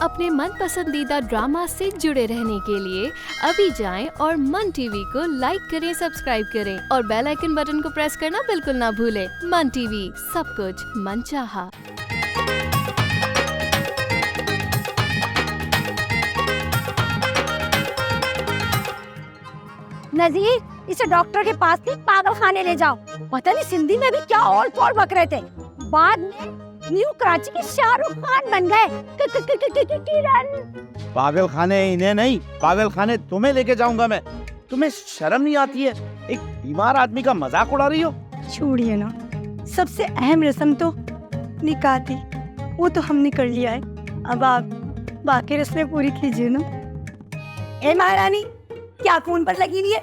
अपने मन पसंदीदा ड्रामा से जुड़े रहने के लिए अभी जाएं और मन टीवी को लाइक करें, सब्सक्राइब करें और बेल आइकन बटन को प्रेस करना बिल्कुल ना भूलें। मन टीवी, सब कुछ मनचाहा। नजीर, इसे डॉक्टर के पास नहीं पागल खाने ले जाओ। पता नहीं सिंधी में भी क्या ऑल पॉल बक रहे थे। बाद में न्यू कराची के शाहरुख खान बन गए। पागल खाने इन्हें नहीं, पागल खाने तुम्हें लेके जाऊंगा मैं। तुम्हें शर्म नहीं आती है? एक बीमार आदमी का मजाक उड़ा रही हो। छोड़िए ना, सबसे अहम रस्म तो निकाह थी, वो तो हमने कर लिया है। अब आप बाकी रस्में पूरी कीजिए ना। ए महारानी, क्या फोन पर लगी हुई है?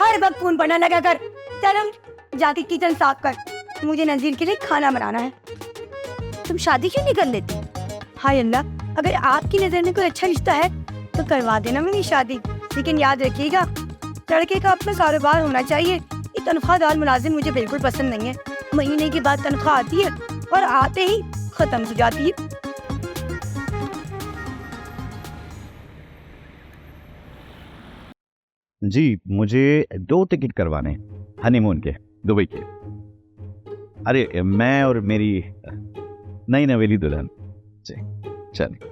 हर वक्त फोन पर ना लगा कर। चल जाके किचन साफ कर, मुझे नजीर के लिए खाना बनाना है। तुम शादी क्यों नहीं कर लेती? हाय अल्लाह, अगर आपकी नज़र में कोई अच्छा रिश्ता है तो करवा देना मेरी शादी। लेकिन याद रखिएगा, लड़के का अपना कारोबार होना चाहिए। ये तनख्वाहदार मुलाजिम मुझे बिल्कुल पसंद नहीं है। महीने के बाद तनख्वाह आती है और आते ही खत्म हो जाती है। जी, मुझे 2 टिकट करवाने हनीमून के, दुबई के। अरे मैं और मेरी नई नवेली दुल्हन। जी चलिए।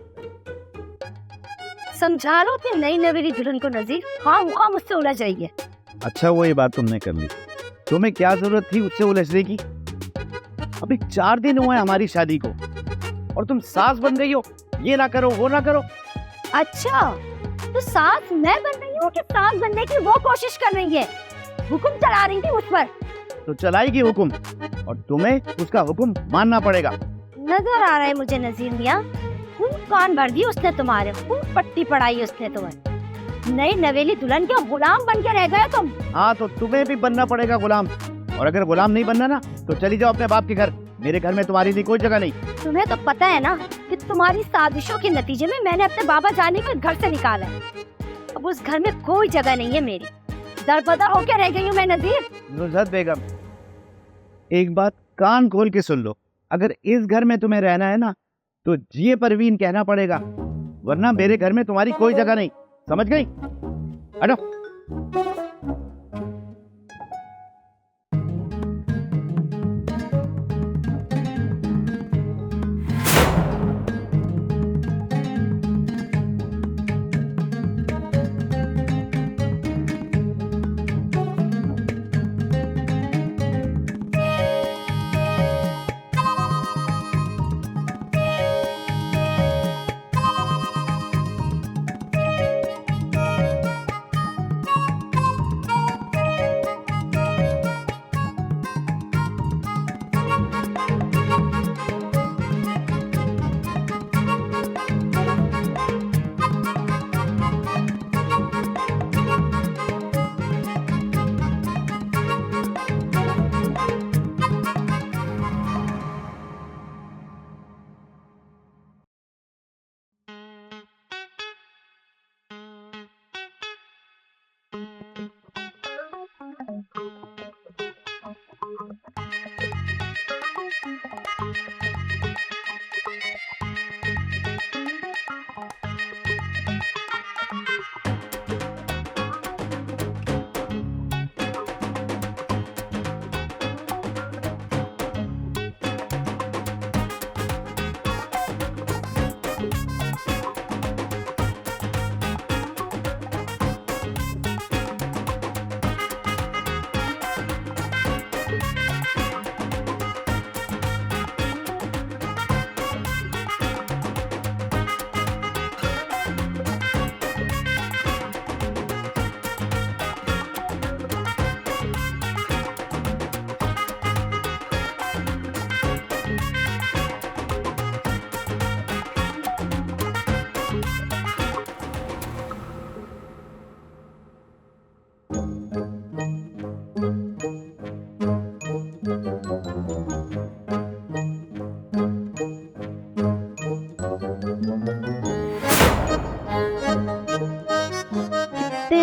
समझा लो कि नई नवेली दुल्हन को नजीर हाँ मुझसे उलझ जाइए। अच्छा, वो ये बात तुमने कर ली। तुम्हें क्या जरूरत थी उससे उलझने की? अभी 4 दिन हुए हमारी शादी को और तुम सास बन गई हो। ये ना करो, वो ना करो। अच्छा, तो सास मैं बन रही हूँ कि सास बनने की वो कोशिश कर रही है? हुक्म चला रही थी उस पर। तो चलाएगी हुक्म और तुम्हें उसका हुक्म मानना पड़ेगा। नजर आ रहा है मुझे नजीर मियाँ, कान भर दी उसने तुम्हारे, पट्टी पढ़ाई उसने तुम्हें। नई नवेली दुल्हन के गुलाम बन के रह गए तुम। हाँ, तो तुम्हें भी बनना पड़ेगा गुलाम। और अगर गुलाम नहीं बनना ना तो चली जाओ अपने बाप के घर। मेरे घर में तुम्हारी लिए कोई जगह नहीं। तुम्हें तो पता है ना कि तुम्हारी साजिशों के नतीजे में मैंने अपने बाबा जाने को घर से निकाला है। अब उस घर में कोई जगह नहीं है मेरी। दरबदर होकर रह गई हूँ मैं नजीर। नुज़हत बेगम, एक बात कान खोल के सुन लो। अगर इस घर में तुम्हें रहना है ना तो जिए परवीन कहना पड़ेगा, वरना मेरे घर में तुम्हारी कोई जगह नहीं। समझ गई? हटो।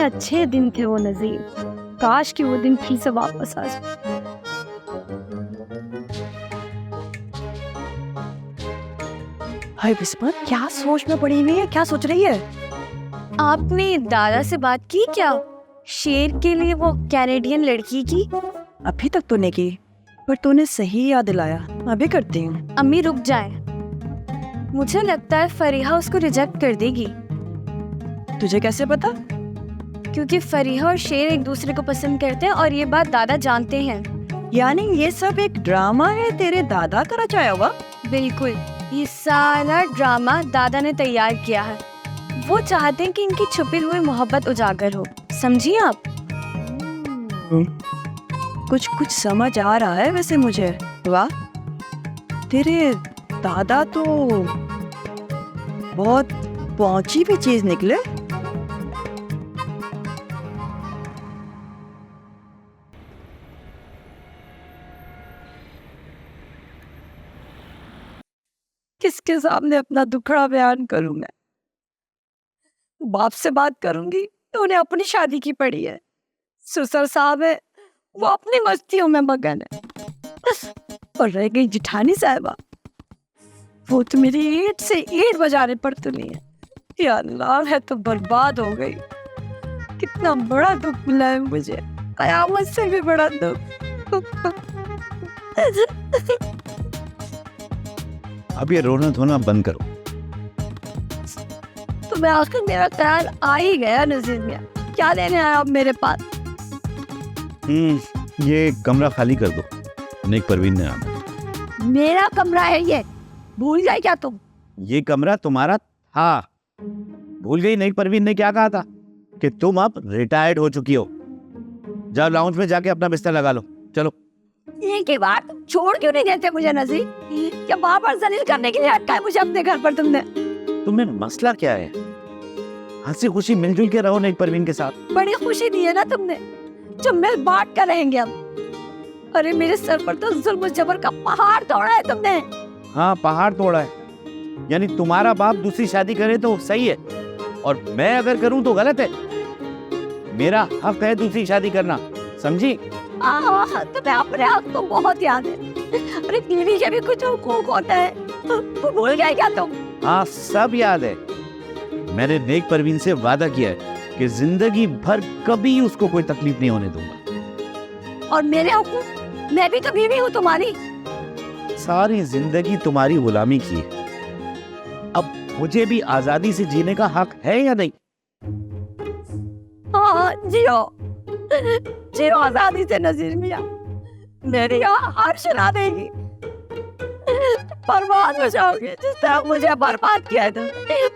अच्छे दिन थे वो नजीर, काश कि वो दिन फिर से वापस आ जाए। हाय बिस्मत, क्या सोच में पड़ी हुई है? क्या सोच रही है? आपने दादा से बात की क्या? शेर के लिए वो कैनेडियन लड़की की? अभी तक तो नहीं की, पर तूने सही याद दिलाया, अभी करती हूँ। अम्मी रुक जाए, मुझे लगता है फरीहा उसको रिजेक्ट कर देगी, तुझे कैसे पता? क्योंकि फरीहा और शेर एक दूसरे को पसंद करते हैं और ये बात दादा जानते हैं। यानी ये सब एक ड्रामा है तेरे दादा का रचाया हुआ? बिल्कुल, ये सारा ड्रामा दादा ने तैयार किया है। वो चाहते हैं कि इनकी छुपी हुई मोहब्बत उजागर हो, समझिए आप? कुछ कुछ समझ आ रहा है वैसे मुझे। वाह, तेरे दादा तो बहुत पहुंची भी चीज निकले। किसके सामने अपना दुखड़ा बयान करूं मैं? बाप से बात करूंगी तो उन्हें अपनी शादी की पड़ी है। ससुर साहब है, वो अपनी मस्तियों में मगन है। और रह गई जिठानी साहिबा, वो तो मेरी ईंट से ईंट बजाने पर तुली है। या अल्लाह, है तो बर्बाद हो गई। कितना बड़ा दुख मिला है मुझे, कयामत से भी बड़ा दुख। अब ये रोना धोना बंद करो। तो मैं आखिर मेरा ख्याल आ ही गया नजीर मियां। क्या लेने आया आप मेरे पास? ये कमरा खाली कर दो, नेक परवीन ने आना। मेरा कमरा है ये, भूल गए क्या तुम? ये कमरा तुम्हारा था। भूल गई? नेक परवीन ने क्या कहा था कि तुम अब रिटायर्ड हो चुकी हो। जाओ लाउंज में जाके अपना बिस्तर लगा लो, चलो। ये के बाद छोड़ क्यों नहीं देते मुझे नजीर? क्या बार बार जलील करने के लिए अटका है मुझे अपने घर पर तुमने? तुम्हें मसला क्या है? हंसी खुशी मिलजुल के रहो नेक परवीन के साथ। बड़ी खुशी दी है ना तुमने, जो मिल बांट कर रहेंगे हम। अरे मेरे सर पर तो जुल्म जबर का पहाड़ तोड़ा है तुमने। हाँ, पहाड़ तोड़ा है। यानी तुम्हारा बाप दूसरी शादी करे तो सही है और मैं अगर करूं तो गलत है। मेरा हक है दूसरी शादी करना, समझी? तुम्हें अपने हक तो बहुत याद है। अरे बीवी के भी कुछ हुकूक होता है, वो भूल गए क्या तुम? हाँ, सब याद है। मैंने नेक परवीन से वादा किया है कि जिंदगी भर कभी उसको कोई तकलीफ नहीं होने दूंगा। और मेरे हुकूक? मैं भी तो बीवी हूँ तुम्हारी। सारी जिंदगी तुम्हारी गुलामी की है, अब मुझे भी आजादी से जीने का हक है या नहीं? हाँ, जियो जियो आजादी से नजीर मियां। मेरी यहाँ हार चला देगी, बर्बाद हो जाओगे जिस तरह मुझे बर्बाद किया तुम।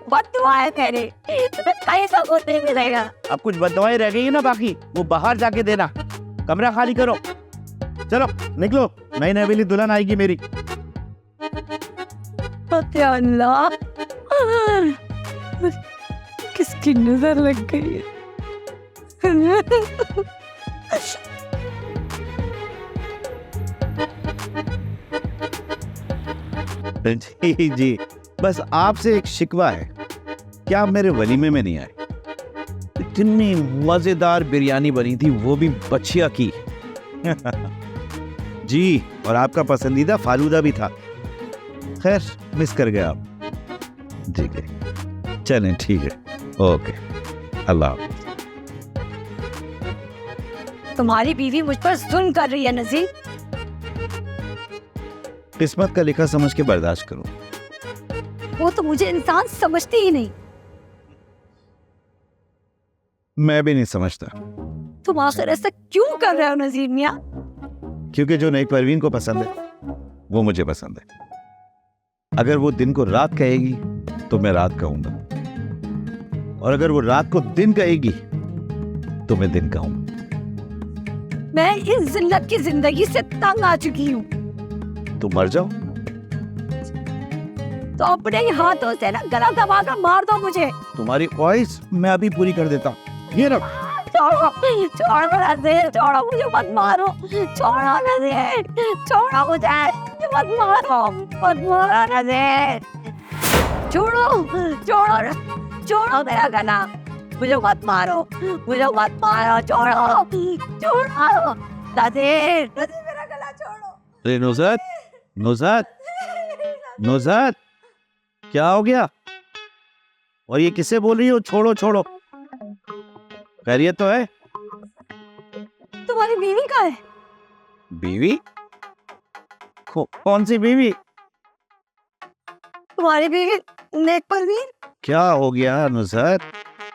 बददुआ है मेरी, तुम्हें कहीं सबूत नहीं मिलेगा। अब कुछ बददुआएं रह गई है ना बाकी, वो बाहर जाके देना। कमरा खाली करो, चलो निकलो, नई नवेली दुल्हन आएगी मेरी। अल्लाह, किसकी नजर लग गई है? जी जी, बस आपसे एक शिकवा है, क्या आप मेरे वलीमे में नहीं आए? इतनी मजेदार बिरयानी बनी थी, वो भी बछिया की। जी, और आपका पसंदीदा फालूदा भी था। खैर, मिस कर गए आप। ठीक है, चलें, ठीक है, ओके, अल्लाह हाफ़िज़। तुम्हारी बीवी मुझ पर जुल्म कर रही है नजीर। किस्मत का लिखा समझ के बर्दाश्त करो। वो तो मुझे इंसान समझती ही नहीं। मैं भी नहीं समझता। तुम आखिर ऐसा क्यों कर रहे हो नजीर मियां? क्योंकि जो नेक परवीन को पसंद है वो मुझे पसंद है। अगर वो दिन को रात कहेगी तो मैं रात कहूंगा, और अगर वो रात को दिन कहेगी तो मैं दिन कहूंगा। मैं इस जिल्लत की जिंदगी से तंग आ चुकी हूँ। तो मर जाओ। तो अपने ही हाथों से ना गला दबा कर मार दो मुझे। तुम्हारी ख्वाहिश मैं अभी पूरी कर देता हूँ। ये रख। छोड़ो, छोड़ो नज़ीर, छोड़ो मुझे, मत मारो। छोड़ो नज़ीर, छोड़ो मुझे, मत मारो, मत मारो नज़ीर। छोड़ो, छोड़ो, छोड़ो मेरा गला, मुझे मत मारो, मुझे मत मारो, छोड़ो, छोड़ो नज़ीर, नज़ीर मेरा गला छोड़ो। नुज़हत, नुज़हत, नुज़हत, क्या हो गया? और ये किसे बोल रही हो छोड़ो छोड़ो? खैरियत तो है? तुम्हारी बीवी कहाँ है? बीवी? कौन सी बीवी? तुम्हारी बीवी नेक परवीन। क्या हो गया नुसरत?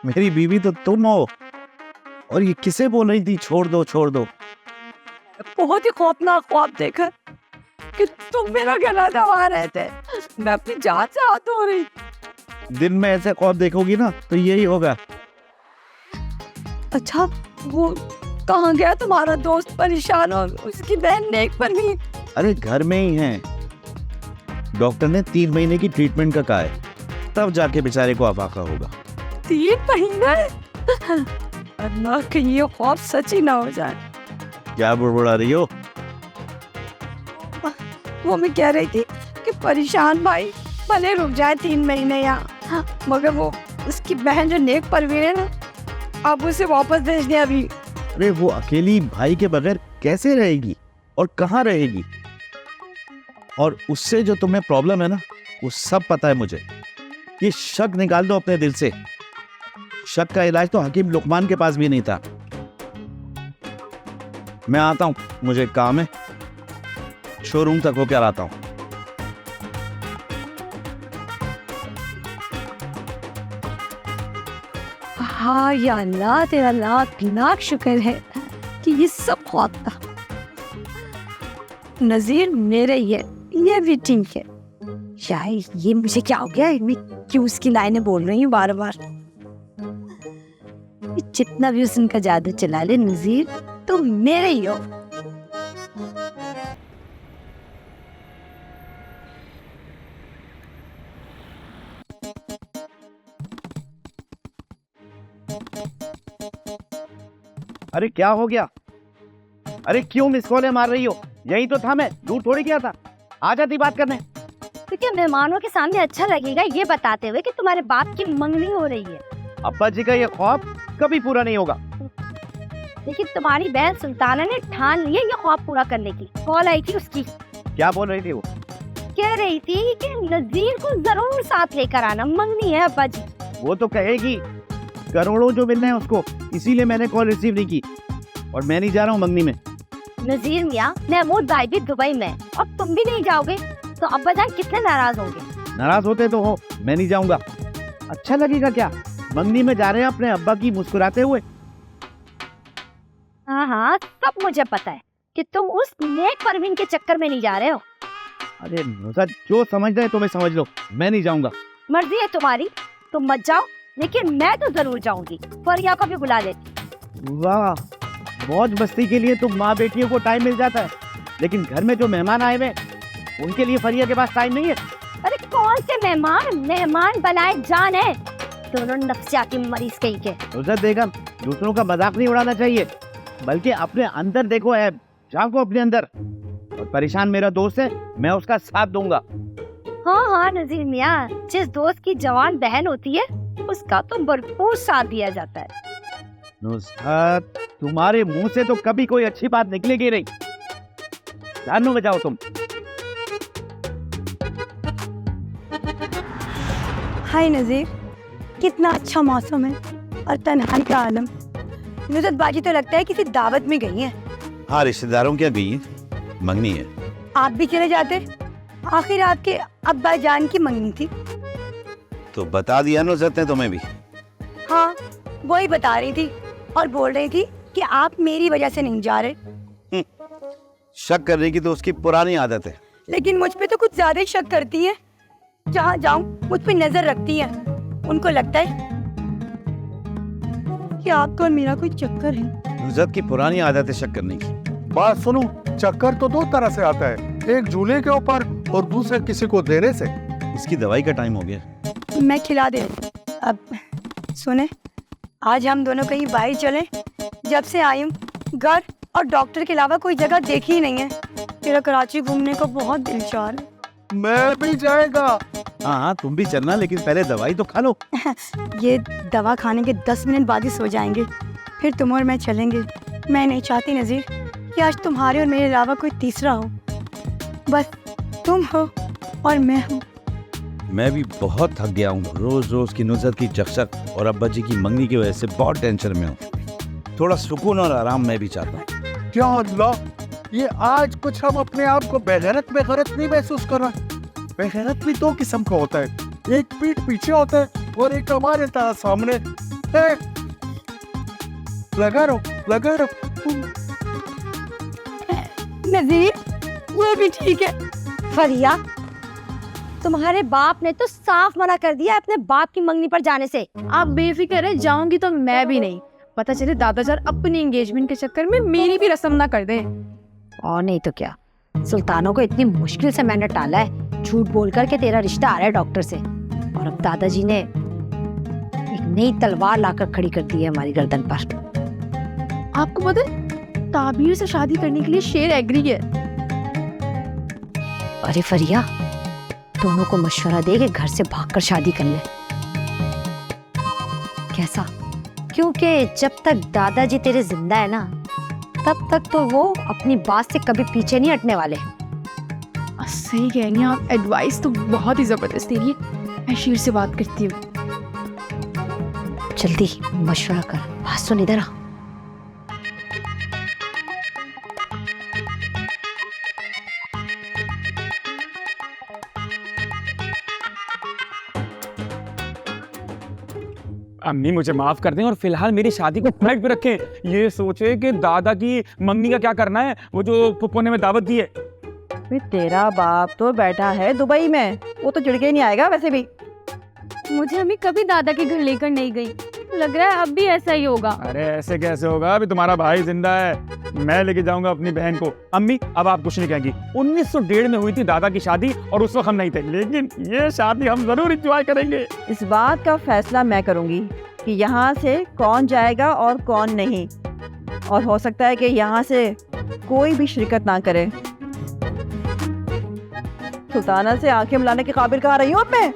मेरी बीवी तो तुम हो। और ये किसे बोल रही थी छोड़ दो छोड़ दो? बहुत ही खौफनाक ख्वाब देखा कि तुम मेरा गला दबा रहे थे। मैं अपनी जान से हाथ धो रही। दिन में ऐसे ख्वाब देखोगी ना तो यही होगा। अच्छा, वो कहाँ गया तुम्हारा दोस्त परेशान और उसकी बहन नेक परवीन? अरे घर में ही हैं। डॉक्टर ने 3 महीने की ट्रीटमेंट का कहा है, तब जाके बेचारे को आफाका होगा। 3 महीने? अल्लाह कि ये ख्वाब सच ही ना हो जाए। क्या बुड़बुड़ा रही हो? वो मैं कह रही थी कि परेशान भाई भले रुक जाए 3 महीने यहाँ, मगर वो उसकी बहन जो नेक परवीन है ना, अब उसे वापस भेज दिया अभी। अरे वो अकेली भाई के बगैर कैसे रहेगी और कहाँ रहेगी? और उससे जो तुम्हें प्रॉब्लम है ना, वो सब पता है मुझे। ये शक निकाल दो अपने दिल से। शक का इलाज तो हकीम लुकमान के पास भी नहीं था। मैं आता हूँ, मुझे काम है। शोरूम तक होकर आता हूँ। हाँ या अल्लाह, तेरा लाख लाख शुक्र है कि ये सब ख्वाब था। नजीर मेरे ये भी ठीक है। शायद ये मुझे क्या हो गया, मैं क्यों उसकी लाइनें बोल रही हूँ बार बार। जितना भी उसका जादू चला ले नजीर, तुम मेरे ही हो। अरे क्या हो गया? अरे क्यों मिस कॉलें मार रही हो? यही तो था मैं, दूर थोड़ी गया था। आ जाती बात करने। तो क्या मेहमानों के सामने अच्छा लगेगा ये बताते हुए कि तुम्हारे बाप की मंगनी हो रही है? अब्बा जी का ये ख्वाब कभी पूरा नहीं होगा। लेकिन तुम्हारी बहन सुल्ताना ने ठान लिया ये ख्वाब पूरा करने की। कॉल आई थी उसकी। क्या बोल रही थी वो? कह रही थी कि नजीर को जरूर साथ लेकर आना, मंगनी है अब्बा जी। वो तो कहेगी, करोड़ों जो मिलने हैं उसको, इसीलिए मैंने कॉल रिसीव नहीं की। और मैं नहीं जा रहा हूँ मंगनी में। नजीर मियाँ, महमूद भाई भी दुबई में और तुम भी नहीं जाओगे तो अब्बा जान कितने नाराज होंगे। नाराज होते तो हो, मैं नहीं जाऊंगा। अच्छा लगेगा क्या मंगनी में जा रहे हैं अपने अब्बा की मुस्कुराते हुए? हाँ हाँ, सब मुझे पता है कि तुम उस नेक परवीन के चक्कर में नहीं जा रहे हो। अरे नुसरत, जो समझ रहे तुम्हें समझ लो, मैं नहीं जाऊंगा। मर्जी है तुम्हारी, तुम मत जाओ, लेकिन मैं तो जरूर जाऊंगी। फरिया को भी बुला लेती। वाह, मौज मस्ती के लिए तो माँ बेटियों को टाइम मिल जाता है, लेकिन घर में जो मेहमान आए हुए उनके लिए फरिया के पास टाइम नहीं है। अरे कौन से मेहमान? मेहमान बनाए जान है, दोनों नफ्सियाती मरीज कहीं के। नुसरत बेगम, दूसरों का मजाक नहीं उड़ाना चाहिए, बल्कि अपने अंदर देखो ऐब, झांको अपने अंदर। और परेशान मेरा दोस्त है, मैं उसका साथ दूंगा। हाँ हाँ नजीर मियाँ, जिस दोस्त की जवान बहन होती है उसका तो भरपूर साथ दिया जाता है। नुसरत, तुम्हारे मुंह से तो कभी कोई अच्छी बात निकलेगी नहीं। जानू बजाओ तुम। हाय नजीर, कितना अच्छा मौसम है और तन्हाई का आलम। नुसरत बाजी तो लगता है किसी दावत में गई है। हाँ, रिश्तेदारों क्या गई है, मंगनी है। आप भी चले जाते, आखिर आपके अब्बा जान की मंगनी थी। तो बता दिया नुसरत ने तुम्हें भी। हाँ, वही बता रही थी और बोल रही थी कि आप मेरी वजह से नहीं जा रहे। शक करने की तो उसकी पुरानी आदत है। लेकिन मुझ पे तो कुछ ज्यादा ही शक करती है। जहाँ जाऊं मुझ पे नजर रखती है। उनको लगता है कि आपको और मेरा कोई चक्कर है। नुसरत की पुरानी आदत है शक करने की। बात सुनो, चक्कर तो 2 तरह से आता है, एक झूले के ऊपर और दूसरे किसी को देने से। इसकी दवाई का टाइम हो गया। मैं खिला दे। अब सुने, आज हम दोनों कहीं बाहर चलें। जब से आई हूँ घर और डॉक्टर के अलावा कोई जगह देखी ही नहीं है। तेरा कराची घूमने को बहुत दिल चाह रहा है। मैं भी जाएगा। हाँ हाँ, तुम भी चलना, लेकिन पहले दवाई तो खा लो। ये दवा खाने के 10 मिनट बाद ही सो जाएंगे, फिर तुम और मैं चलेंगे। मैं नहीं चाहती नजीर कि आज तुम्हारे और मेरे अलावा कोई तीसरा हो। बस तुम हो और मैं हूँ, मैं भी बहुत थक गया हूँ, रोज रोज की नुसरत की चकचक और अब्बा जी की मंगनी की वजह से बहुत टेंशन में हूँ। थोड़ा सुकून और आराम मैं भी चाहता हूँ। क्या अल्लाह, ये आज कुछ हम अपने आप को बेगैरत बेगैरत नहीं महसूस कर रहा। बेगैरत भी दो किस्म का होता है, एक पीठ पीछे होता है और एक हमारे सामने है। लगा रहो। नजीर, ये भी ठीक है। फरिया, तुम्हारे बाप ने तो साफ मना कर दिया अपने बाप की मंगनी पर जाने से। आप बेफिक्र है, जाऊंगी तो मैं भी नहीं। पता चले दादाजान अपनी एंगेजमेंट के चक्कर में मेरी भी रस्म ना कर दे। और नहीं तो क्या, सुल्तानों को इतनी मुश्किल से मैंने टाला है, झूठ बोल कर के तेरा रिश्ता आ रहा है डॉक्टर से, और अब दादाजी ने एक नई तलवार लाकर खड़ी कर दी है हमारी गर्दन पर। आपको पता है, ताबीर से शादी करने के लिए शेर एग्री है। अरे फरिया, दोनों को मशवरा दे के घर से भागकर शादी कर ले। कैसा? क्योंकि जब तक दादाजी तेरे जिंदा है ना, तब तक तो वो अपनी बात से कभी पीछे नहीं हटने वाले। सही कह रही हैं आप, एडवाइस तो बहुत ही जबरदस्त दे रही है। मैं शेर से बात करती हूँ। जल्दी मशवरा कर, बात सुन इधर आ। अम्मी मुझे माफ कर दें और फिलहाल मेरी शादी को फ्लैग पे रखें। ये सोचे कि दादा की मंगनी का क्या करना है, वो जो पुप्पो ने में दावत दी है। तेरा बाप तो बैठा है दुबई में, वो तो चिढ़ के नहीं आएगा वैसे भी। मुझे अम्मी कभी दादा के घर लेकर नहीं गई, लग रहा है अब भी ऐसा ही होगा। अरे ऐसे कैसे होगा, अभी तुम्हारा भाई जिंदा है, मैं लेके जाऊंगा अपनी बहन को। अम्मी अब आप कुछ नहीं कहेंगी। 1901 में हुई थी दादा की शादी और उस वक्त हम नहीं थे, लेकिन ये शादी हम जरूर एंजॉय करेंगे। इस बात का फैसला मैं करूंगी कि यहाँ से कौन जाएगा और कौन नहीं, और हो सकता है कि यहाँ से कोई भी शिरकत ना करे। सुल्ताना से आंखें मिलाने के काबिल कहाँ रही हूँ अब मैं?